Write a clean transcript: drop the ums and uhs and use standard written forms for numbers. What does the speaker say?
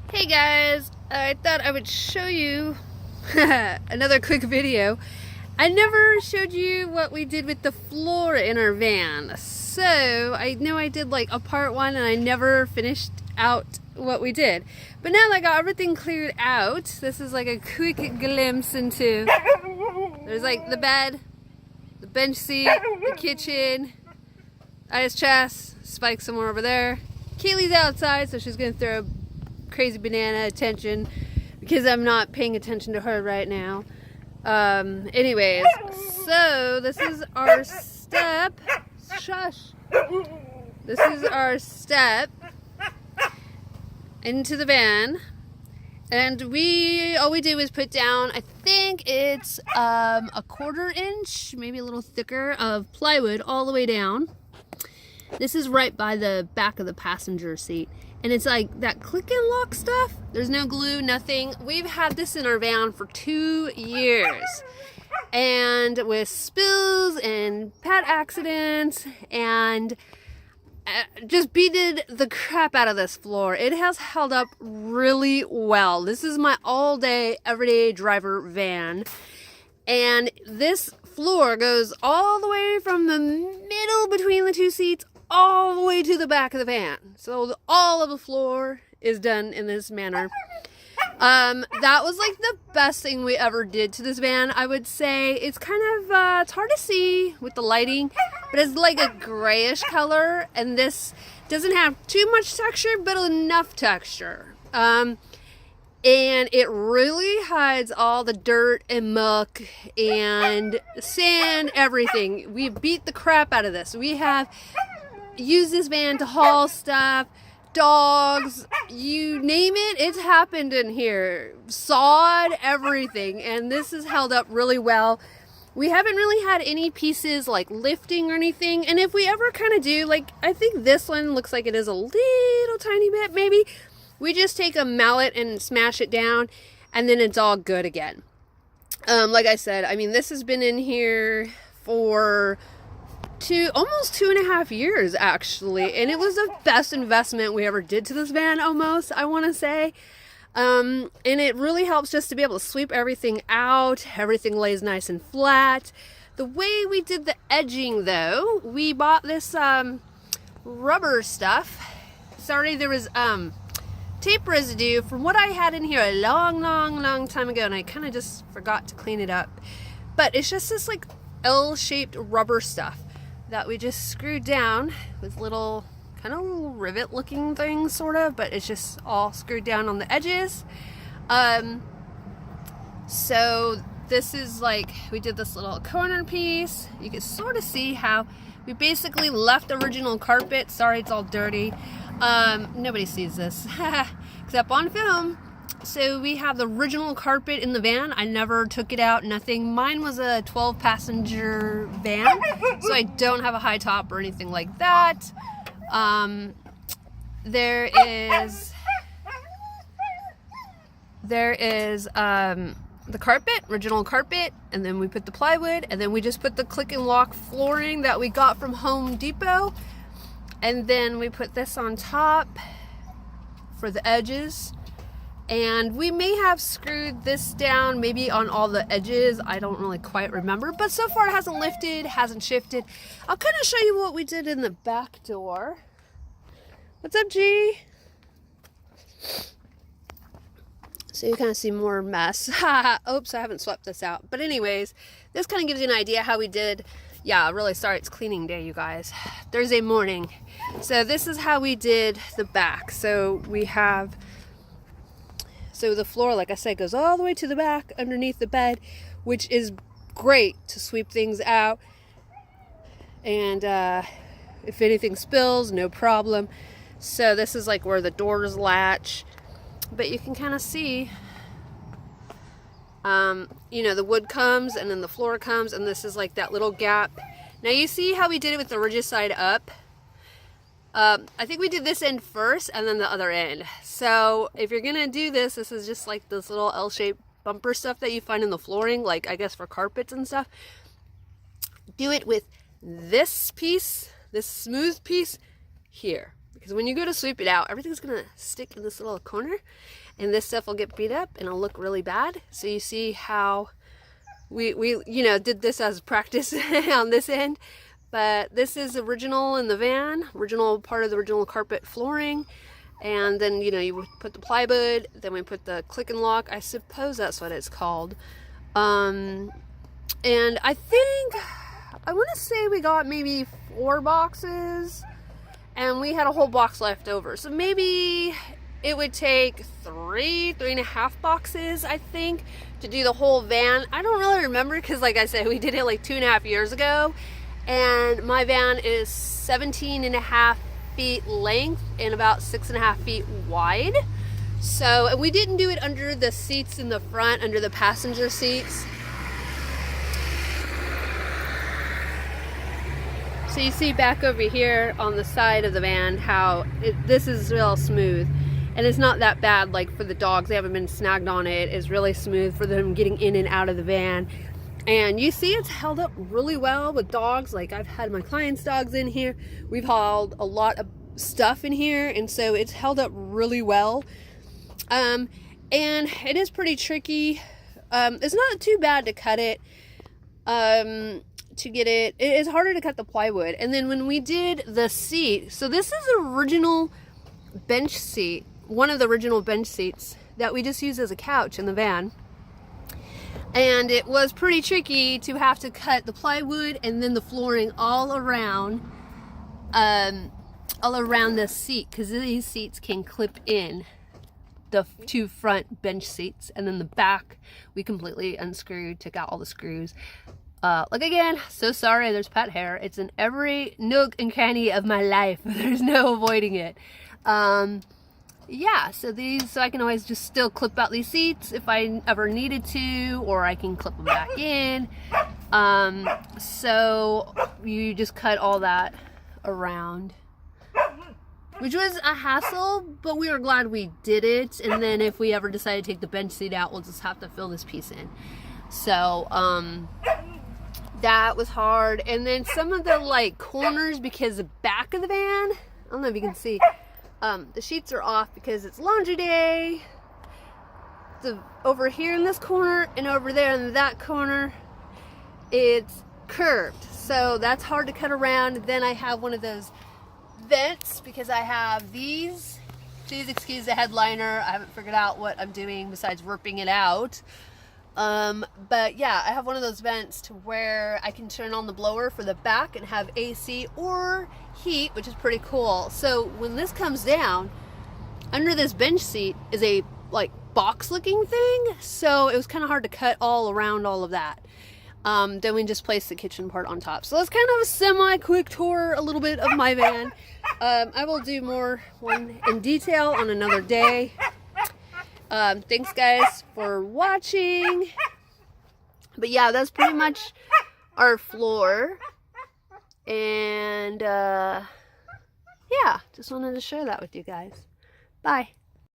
Hey guys, I thought I would show you another quick video. I never showed you what we did with the floor in our van. So I know I did like a part one and I never finished out what we did. But now that I got everything cleared out, this is like a quick glimpse into, there's like the bed, the bench seat, the kitchen, ice chest, Spike somewhere over there. Kaylee's outside, so she's gonna throw a crazy banana attention because I'm not paying attention to her right now. Anyways, so this is our step. Shush. This is our step into the van, and all we do is put down, I think it's a 1/4 inch, maybe a little thicker, of plywood all the way down. This is right by the back of the passenger seat. And it's like that click and lock stuff. There's no glue, nothing. We've had this in our van for 2 years. And with spills and pet accidents and just beated the crap out of this floor. It has held up really well. This is my all-day, everyday driver van. And this floor goes all the way from the middle between the two seats all the way to the back of the van. So all of the floor is done in this manner. That was like the best thing we ever did to this van, I would say. It's kind of, it's hard to see with the lighting, but it's like a grayish color, and this doesn't have too much texture, but enough texture. And it really hides all the dirt and muck and sand, everything. We beat the crap out of this. We have used this van to haul stuff, dogs, you name it, it's happened in here. Sawed, everything, and this has held up really well. We haven't really had any pieces like lifting or anything, and if we ever kind of do, like, I think this one looks like it is a little tiny bit, maybe. We just take a mallet and smash it down, and then it's all good again. Like I said, I mean, this has been in here for almost 2.5 years, actually, and it was the best investment we ever did to this van, almost, I want to say. And it really helps just to be able to sweep everything out. Everything lays nice and flat. The way we did the edging, though, we bought this rubber stuff. Sorry, there was tape residue from what I had in here a long time ago, and I kind of just forgot to clean it up. But it's just this like L-shaped rubber stuff that we just screwed down with little kind of little rivet looking things, sort of, but it's just all screwed down on the edges. So this is like, we did this little corner piece. You can sort of see how we basically left the original carpet. Sorry, it's all dirty. Nobody sees this except on film. So we have the original carpet in the van. I never took it out, nothing. Mine was a 12-passenger van, so I don't have a high top or anything like that. There is the carpet, original carpet, and then we put the plywood, and then we just put the click and lock flooring that we got from Home Depot, and then we put this on top for the edges. And we may have screwed this down maybe on all the edges. I don't really quite remember. But so far it hasn't lifted, hasn't shifted. I'll kind of show you what we did in the back door. What's up, G? So you kind of see more mess. Oops, I haven't swept this out. But anyways, this kind of gives you an idea how we did. Yeah, really sorry, it's cleaning day, you guys. Thursday morning. So this is how we did the back. So we have... So the floor, like I said, goes all the way to the back underneath the bed, which is great to sweep things out. And if anything spills, no problem. So this is like where the doors latch. But you can kind of see, you know, the wood comes and then the floor comes, and this is like that little gap. Now you see how we did it with the rigid side up? I think we did this end first and then the other end. So if you're gonna do this, this is just like this little L-shaped bumper stuff that you find in the flooring, like I guess for carpets and stuff. Do it with this piece, this smooth piece here. because when you go to sweep it out, everything's gonna stick in this little corner, and this stuff will get beat up and it'll look really bad. So you see how we you know, did this as practice on this end. But this is original in the van, original part of the original carpet flooring. And then, you know, you put the plywood, then we put the click and lock. I suppose that's what it's called. And I think, I want to say we got maybe 4 boxes, and we had a whole box left over. So maybe it would take 3.5 boxes, I think, to do the whole van. I don't really remember, because like I said, we did it like 2.5 years ago. And my van is 17.5 feet length and about 6.5 feet wide. So, and we didn't do it under the seats in the front, under the passenger seats. So you see back over here on the side of the van how this is real smooth. And it's not that bad like for the dogs. They haven't been snagged on it. It's really smooth for them getting in and out of the van. And you see it's held up really well with dogs. Like I've had my clients' dogs in here. We've hauled a lot of stuff in here, and so it's held up really well. And it is pretty tricky. It's not too bad to cut it. To get it is harder to cut the plywood. And then when we did the seat, so this is the original bench seat, one of the original bench seats that we just use as a couch in the van. And it was pretty tricky to have to cut the plywood and then the flooring all around this seat, because these seats can clip in the 2 front bench seats, and then the back we completely unscrewed, took out all the screws. Like again, so sorry, there's pet hair. It's in every nook and cranny of my life. There's no avoiding it. Yeah, so I can always just still clip out these seats if I ever needed to, or I can clip them back in. So you just cut all that around, which was a hassle, but we were glad we did it. And then if we ever decide to take the bench seat out, we'll just have to fill this piece in. So that was hard. And then some of the like corners, because the back of the van, I don't know if you can see, the sheets are off because it's laundry day. Over here in this corner and over there in that corner, it's curved, so that's hard to cut around. Then I have one of those vents because I have these. Please excuse the headliner. I haven't figured out what I'm doing besides ripping it out. But yeah, I have one of those vents to where I can turn on the blower for the back and have AC or heat, which is pretty cool. So when this comes down, under this bench seat is a like box looking thing. So it was kind of hard to cut all around all of that. Then we just placed the kitchen part on top. So that's kind of a semi-quick tour, a little bit of my van. I will do more in detail on another day. Thanks guys for watching. But yeah, that's pretty much our floor. And yeah, just wanted to share that with you guys. Bye.